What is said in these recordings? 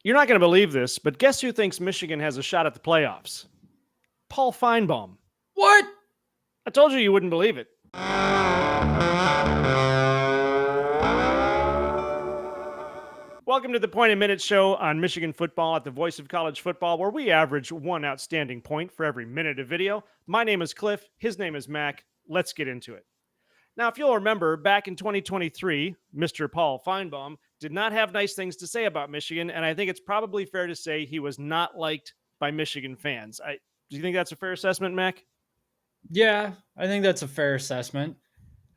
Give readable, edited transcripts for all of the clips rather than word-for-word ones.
You're not going to believe this, but guess who thinks Michigan has a shot at the playoffs? Paul Finebaum. What? I told you wouldn't believe it. Welcome to the Point and Minute Show on Michigan football at the voice of college football, where we average one outstanding point for every minute of video. My name is Cliff. His name is Mac. Let's get into it. Now, if you'll remember, back in 2023, Mr. Paul Finebaum did not have nice things to say about Michigan, and I think it's probably fair to say he was not liked by Michigan fans. Do you think that's a fair assessment, Mac? Yeah, I think that's a fair assessment.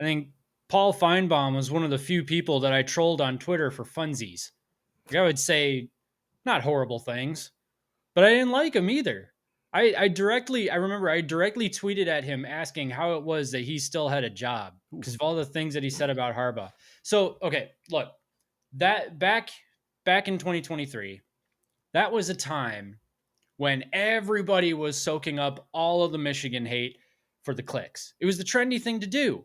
I think Paul Finebaum was one of the few people that I trolled on Twitter for funsies. Like, I would say not horrible things, but I didn't like him either. I remember I directly tweeted at him asking how it was that he still had a job because of all the things that he said about Harbaugh. So, okay, look, that back in 2023, that was a time when everybody was soaking up all of the Michigan hate for the clicks. It was the trendy thing to do.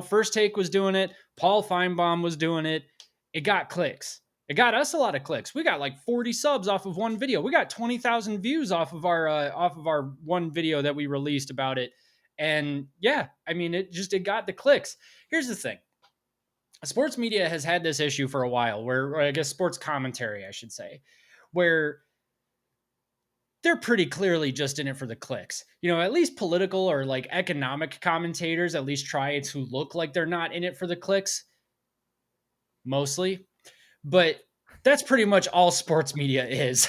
First Take was doing it. Paul Finebaum was doing it. It got clicks. It got us a lot of clicks. We got like 40 subs off of one video. We got 20,000 views off of our one video that we released about it. And yeah, I mean, it got the clicks. Here's the thing. Sports media has had this issue for a while, or I guess sports commentary, I should say, where they're pretty clearly just in it for the clicks. At least political or like economic commentators at least try to look like they're not in it for the clicks, mostly. But that's pretty much all sports media is.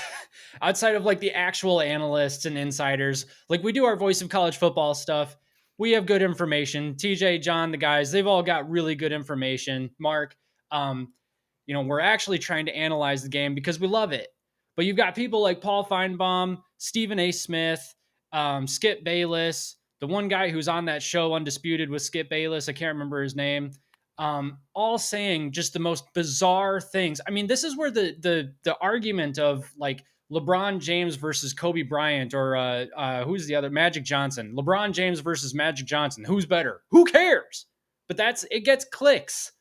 Outside of like the actual analysts and insiders, like we do our voice of college football stuff. We have good information. TJ, John, the guys, they've all got really good information. Mark, we're actually trying to analyze the game because we love it. But you've got people like Paul Finebaum, Stephen A. Smith, Skip Bayless, the one guy who's on that show Undisputed with Skip Bayless. I can't remember his name. All saying just the most bizarre things. I mean, this is where the argument of like LeBron James versus Kobe Bryant or who's the other Magic Johnson. LeBron James versus Magic Johnson. Who's better? Who cares? But it gets clicks.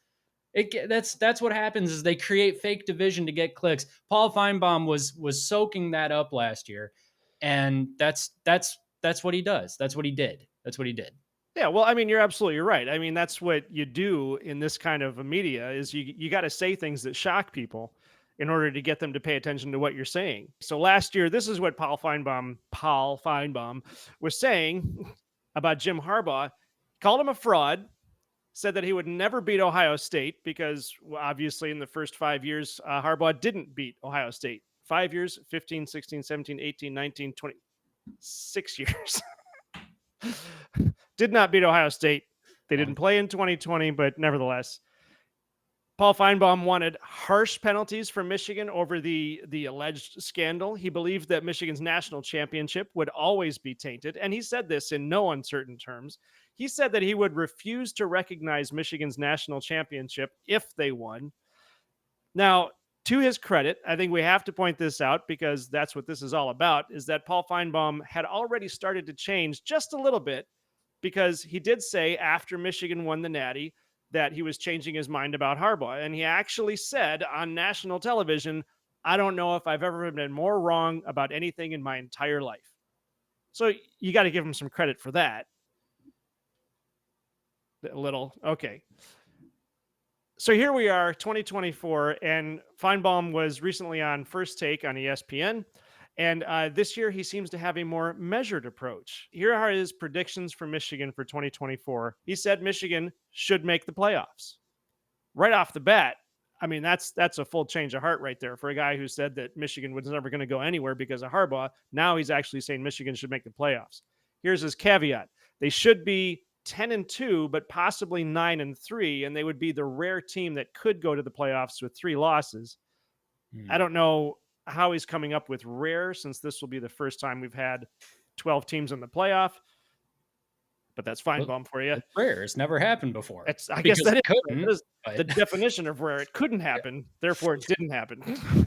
That's what happens is they create fake division to get clicks. Paul Finebaum was soaking that up last year, and that's what he does. That's what he did. Yeah, well, I mean, you're absolutely right. I mean, that's what you do in this kind of a media is you got to say things that shock people in order to get them to pay attention to what you're saying. So last year, this is what Paul Finebaum was saying about Jim Harbaugh. Called him a fraud, said that he would never beat Ohio State because obviously in the first 5 years, Harbaugh didn't beat Ohio State. 5 years, 15, 16, 17, 18, 19, 20, 6 years. Did not beat Ohio State. They didn't play in 2020, but nevertheless, Paul Finebaum wanted harsh penalties for Michigan over the alleged scandal. He believed that Michigan's national championship would always be tainted, and he said this in no uncertain terms. He said that he would refuse to recognize Michigan's national championship if they won. Now, to his credit, I think we have to point this out because that's what this is all about, is that Paul Finebaum had already started to change just a little bit because he did say after Michigan won the Natty that he was changing his mind about Harbaugh. And he actually said on national television, I don't know if I've ever been more wrong about anything in my entire life. So you got to give him some credit for that. A little. Okay. So here we are, 2024, and Finebaum was recently on First Take on ESPN. And this year, he seems to have a more measured approach. Here are his predictions for Michigan for 2024. He said Michigan should make the playoffs. Right off the bat, I mean, that's a full change of heart right there for a guy who said that Michigan was never going to go anywhere because of Harbaugh. Now he's actually saying Michigan should make the playoffs. Here's his caveat. They should be 10-2, but possibly 9-3, and they would be the rare team that could go to the playoffs with 3 losses. I don't know how he's coming up with rare, since this will be the first time we've had 12 teams in the playoff. But that's Finebaum for you. It's rare. It's never happened before. I guess that is the definition of rare. It couldn't happen. Therefore, it didn't happen.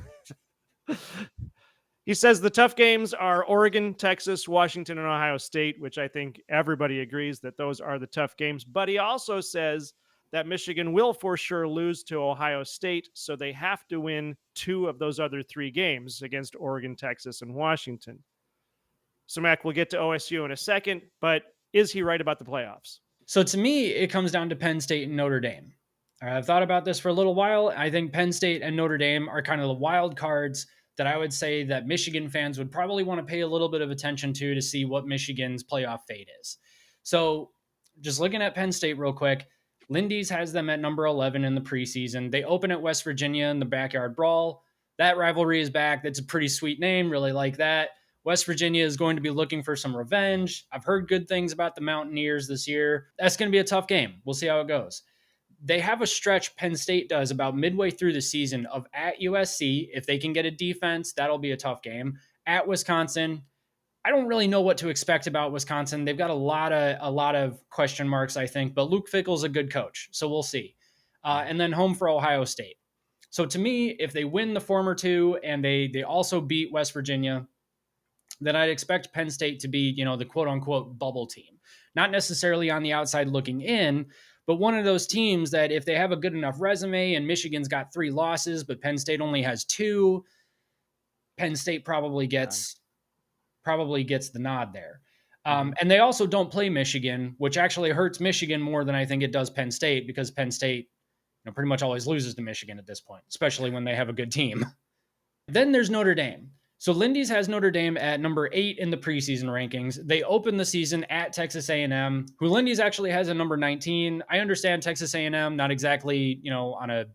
He says the tough games are Oregon, Texas, Washington, and Ohio State, which I think everybody agrees that those are the tough games. But he also says that Michigan will for sure lose to Ohio State, so they have to win 2 of those other 3 games against Oregon, Texas, and Washington. So, Mac, we'll get to OSU in a second, but is he right about the playoffs? So to me, it comes down to Penn State and Notre Dame. All right, I've thought about this for a little while. I think Penn State and Notre Dame are kind of the wild cards that I would say that Michigan fans would probably want to pay a little bit of attention to see what Michigan's playoff fate is. So just looking at Penn State real quick, Lindy's has them at number 11 in the preseason. They open at West Virginia in the Backyard Brawl. That rivalry is back. That's a pretty sweet name. Really like that. West Virginia is going to be looking for some revenge. I've heard good things about the Mountaineers this year. That's going to be a tough game. We'll see how it goes. They have a stretch, Penn State does, about midway through the season of at USC. If they can get a defense, that'll be a tough game. At Wisconsin, I don't really know what to expect about Wisconsin. They've got a lot of question marks, I think, but Luke Fickell's a good coach, so we'll see. And then home for Ohio State. So to me, if they win the former two and they also beat West Virginia, then I'd expect Penn State to be, the quote unquote bubble team. Not necessarily on the outside looking in, but one of those teams that if they have a good enough resume and Michigan's got 3 losses, but Penn State only has 2, Penn State probably gets the nod there. And they also don't play Michigan, which actually hurts Michigan more than I think it does Penn State, because Penn State pretty much always loses to Michigan at this point, especially when they have a good team. Then there's Notre Dame. So Lindy's has Notre Dame at number 8 in the preseason rankings. They open the season at Texas A&M, who Lindy's actually has a number 19. I understand Texas A&M not exactly, on a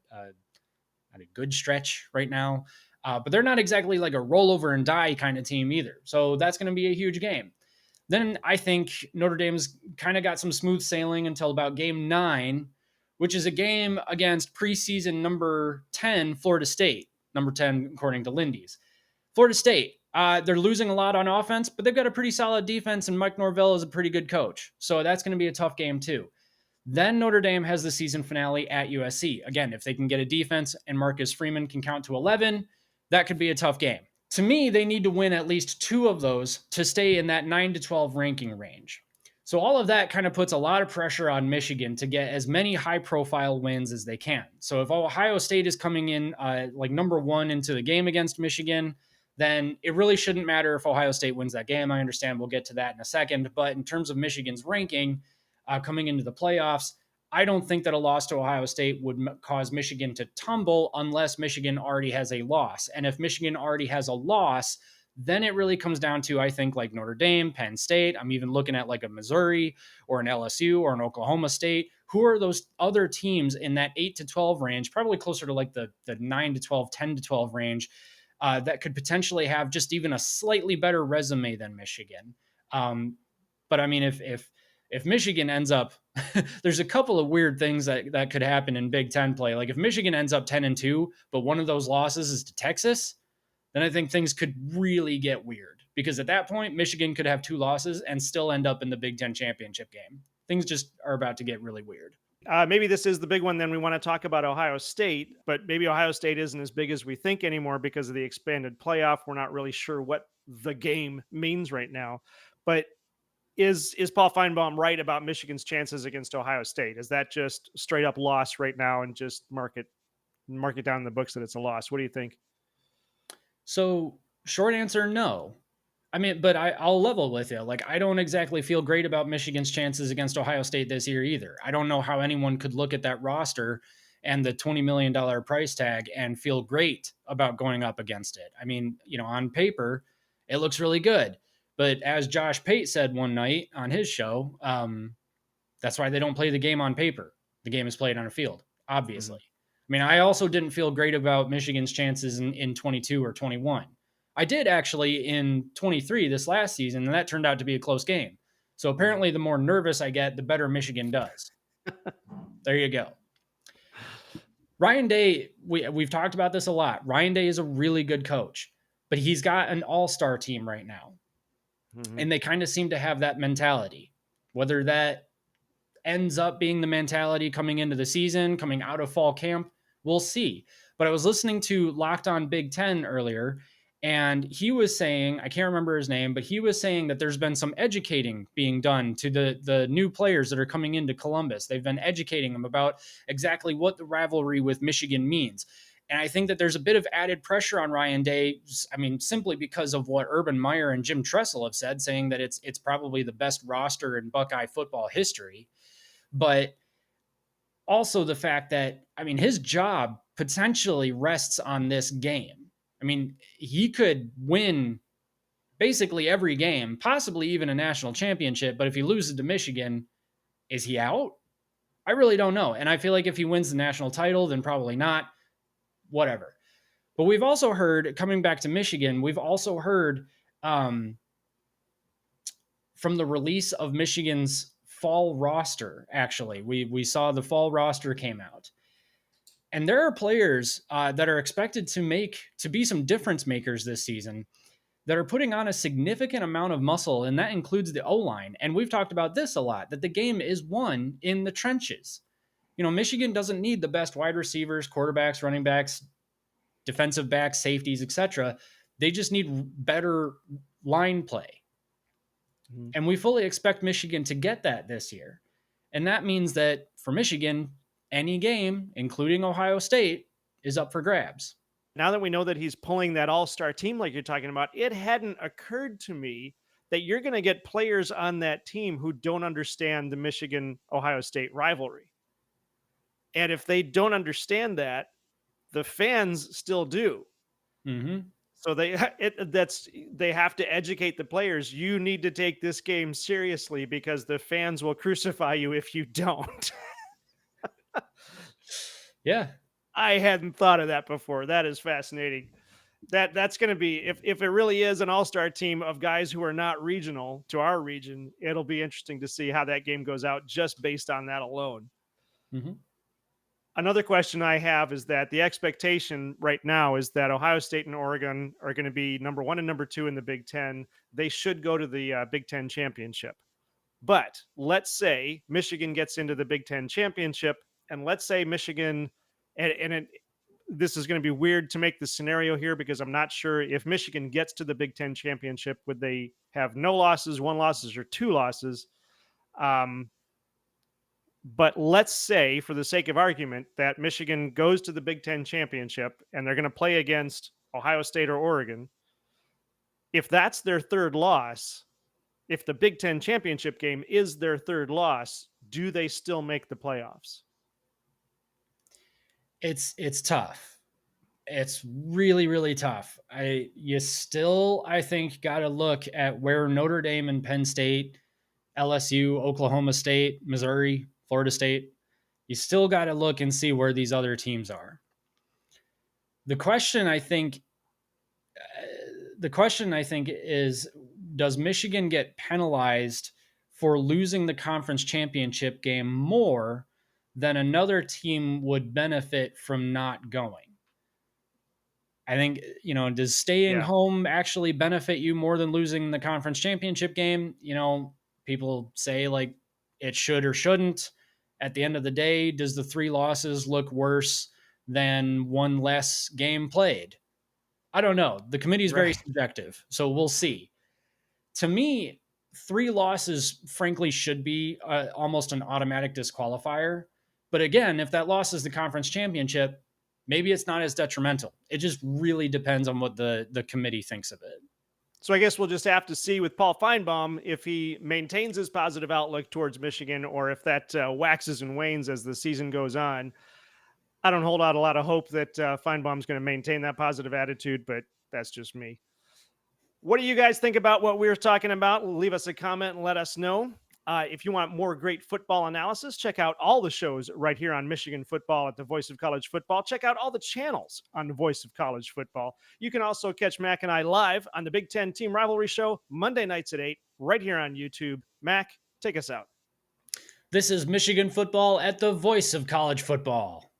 good stretch right now, but they're not exactly like a roll over and die kind of team either. So that's going to be a huge game. Then I think Notre Dame's kind of got some smooth sailing until about game 9, which is a game against preseason number 10, Florida State, number 10 according to Lindy's. Florida State, they're losing a lot on offense, but they've got a pretty solid defense, and Mike Norvell is a pretty good coach. So that's going to be a tough game too. Then Notre Dame has the season finale at USC. Again, if they can get a defense and Marcus Freeman can count to 11, that could be a tough game. To me, they need to win at least 2 of those to stay in that 9 to 12 ranking range. So all of that kind of puts a lot of pressure on Michigan to get as many high-profile wins as they can. So if Ohio State is coming in like number 1 into the game against Michigan, then it really shouldn't matter if Ohio State wins that game. I understand we'll get to that in a second. But in terms of Michigan's ranking coming into the playoffs, I don't think that a loss to Ohio State would cause Michigan to tumble unless Michigan already has a loss. And if Michigan already has a loss, then it really comes down to, I think, like Notre Dame, Penn State. I'm even looking at like a Missouri or an LSU or an Oklahoma State. Who are those other teams in that 8 to 12 range, probably closer to like the 9 to 12, 10 to 12 range, that could potentially have just even a slightly better resume than Michigan. But I mean, if Michigan ends up, there's a couple of weird things that could happen in Big Ten play. Like if Michigan ends up 10-2, but one of those losses is to Texas, then I think things could really get weird, because at that point, Michigan could have 2 losses and still end up in the Big Ten championship game. Things just are about to get really weird. Maybe this is the big one. Then we want to talk about Ohio State, but maybe Ohio State isn't as big as we think anymore because of the expanded playoff. We're not really sure what the game means right now. But is Paul Finebaum right about Michigan's chances against Ohio State? Is that just straight up loss right now, and just mark it down in the books that it's a loss? What do you think? So short answer, no. I mean, but I'll level with you. Like, I don't exactly feel great about Michigan's chances against Ohio State this year either. I don't know how anyone could look at that roster and the $20 million price tag and feel great about going up against it. I mean, on paper, it looks really good. But as Josh Pate said one night on his show, that's why they don't play the game on paper. The game is played on a field, obviously. I mean, I also didn't feel great about Michigan's chances in 22 or 21. I did actually in 23 this last season, and that turned out to be a close game. So apparently the more nervous I get, the better Michigan does. There you go. Ryan Day, we've talked about this a lot. Ryan Day is a really good coach, but he's got an all-star team right now. And they kind of seem to have that mentality. Whether that ends up being the mentality coming into the season, coming out of fall camp, we'll see. But I was listening to Locked On Big Ten earlier, And he was saying, I can't remember his name, but he was saying that there's been some educating being done to the new players that are coming into Columbus. They've been educating them about exactly what the rivalry with Michigan means. And I think that there's a bit of added pressure on Ryan Day. I mean, simply because of what Urban Meyer and Jim Tressel have said, saying that it's probably the best roster in Buckeye football history. But also the fact that, I mean, his job potentially rests on this game. I mean, he could win basically every game, possibly even a national championship. But if he loses to Michigan, is he out? I really don't know. And I feel like if he wins the national title, then probably not. Whatever. But we've also heard, coming back to Michigan, we've also heard from the release of Michigan's fall roster. Actually, we saw the fall roster came out, and there are players that are expected to be some difference makers this season that are putting on a significant amount of muscle, and that includes the O-line. And we've talked about this a lot, that the game is won in the trenches. You know, Michigan doesn't need the best wide receivers, quarterbacks, running backs, defensive backs, safeties, etc. They just need better line play. Mm-hmm. And we fully expect Michigan to get that this year. And that means that for Michigan, any game, including Ohio State, is up for grabs. Now that we know that he's pulling that all-star team like you're talking about, it hadn't occurred to me that you're going to get players on that team who don't understand the Michigan-Ohio State rivalry. And if they don't understand that, the fans still do. Mm-hmm. So they have to educate the players. You need to take this game seriously because the fans will crucify you if you don't. Yeah. I hadn't thought of that before. That is fascinating. That's going to be, if it really is an all-star team of guys who are not regional to our region, it'll be interesting to see how that game goes out just based on that alone. Mm-hmm. Another question I have is that the expectation right now is that Ohio State and Oregon are going to be number 1 and number 2 in the Big Ten. They should go to the Big Ten championship. But let's say Michigan gets into the Big Ten championship, and let's say Michigan, this is going to be weird to make the scenario here because I'm not sure if Michigan gets to the Big Ten championship, would they have no losses, 1 losses, or 2 losses? But let's say, for the sake of argument, that Michigan goes to the Big Ten championship and they're going to play against Ohio State or Oregon. If that's their 3rd loss, if the Big Ten championship game is their 3rd loss, do they still make the playoffs? It's tough. It's really, really tough. You still, I think, got to look at where Notre Dame and Penn State, LSU, Oklahoma State, Missouri, Florida State, you still got to look and see where these other teams are. The question I think is, does Michigan get penalized for losing the conference championship game more than another team would benefit from not going? I think, does staying home actually benefit you more than losing the conference championship game? People say like it should or shouldn't. At the end of the day, does the 3 losses look worse than 1 less game played? I don't know. The committee is very subjective, so we'll see. To me, 3 losses, frankly, should be almost an automatic disqualifier. But again, if that loss is the conference championship, maybe it's not as detrimental. It just really depends on what the committee thinks of it. So I guess we'll just have to see with Paul Finebaum if he maintains his positive outlook towards Michigan or if that waxes and wanes as the season goes on. I don't hold out a lot of hope that Finebaum's going to maintain that positive attitude, but that's just me. What do you guys think about what we were talking about? Leave us a comment and let us know. If you want more great football analysis, check out all the shows right here on Michigan Football at the Voice of College Football. Check out all the channels on the Voice of College Football. You can also catch Mac and I live on the Big Ten Team Rivalry Show Monday nights at 8 right here on YouTube. Mac, take us out. This is Michigan Football at the Voice of College Football.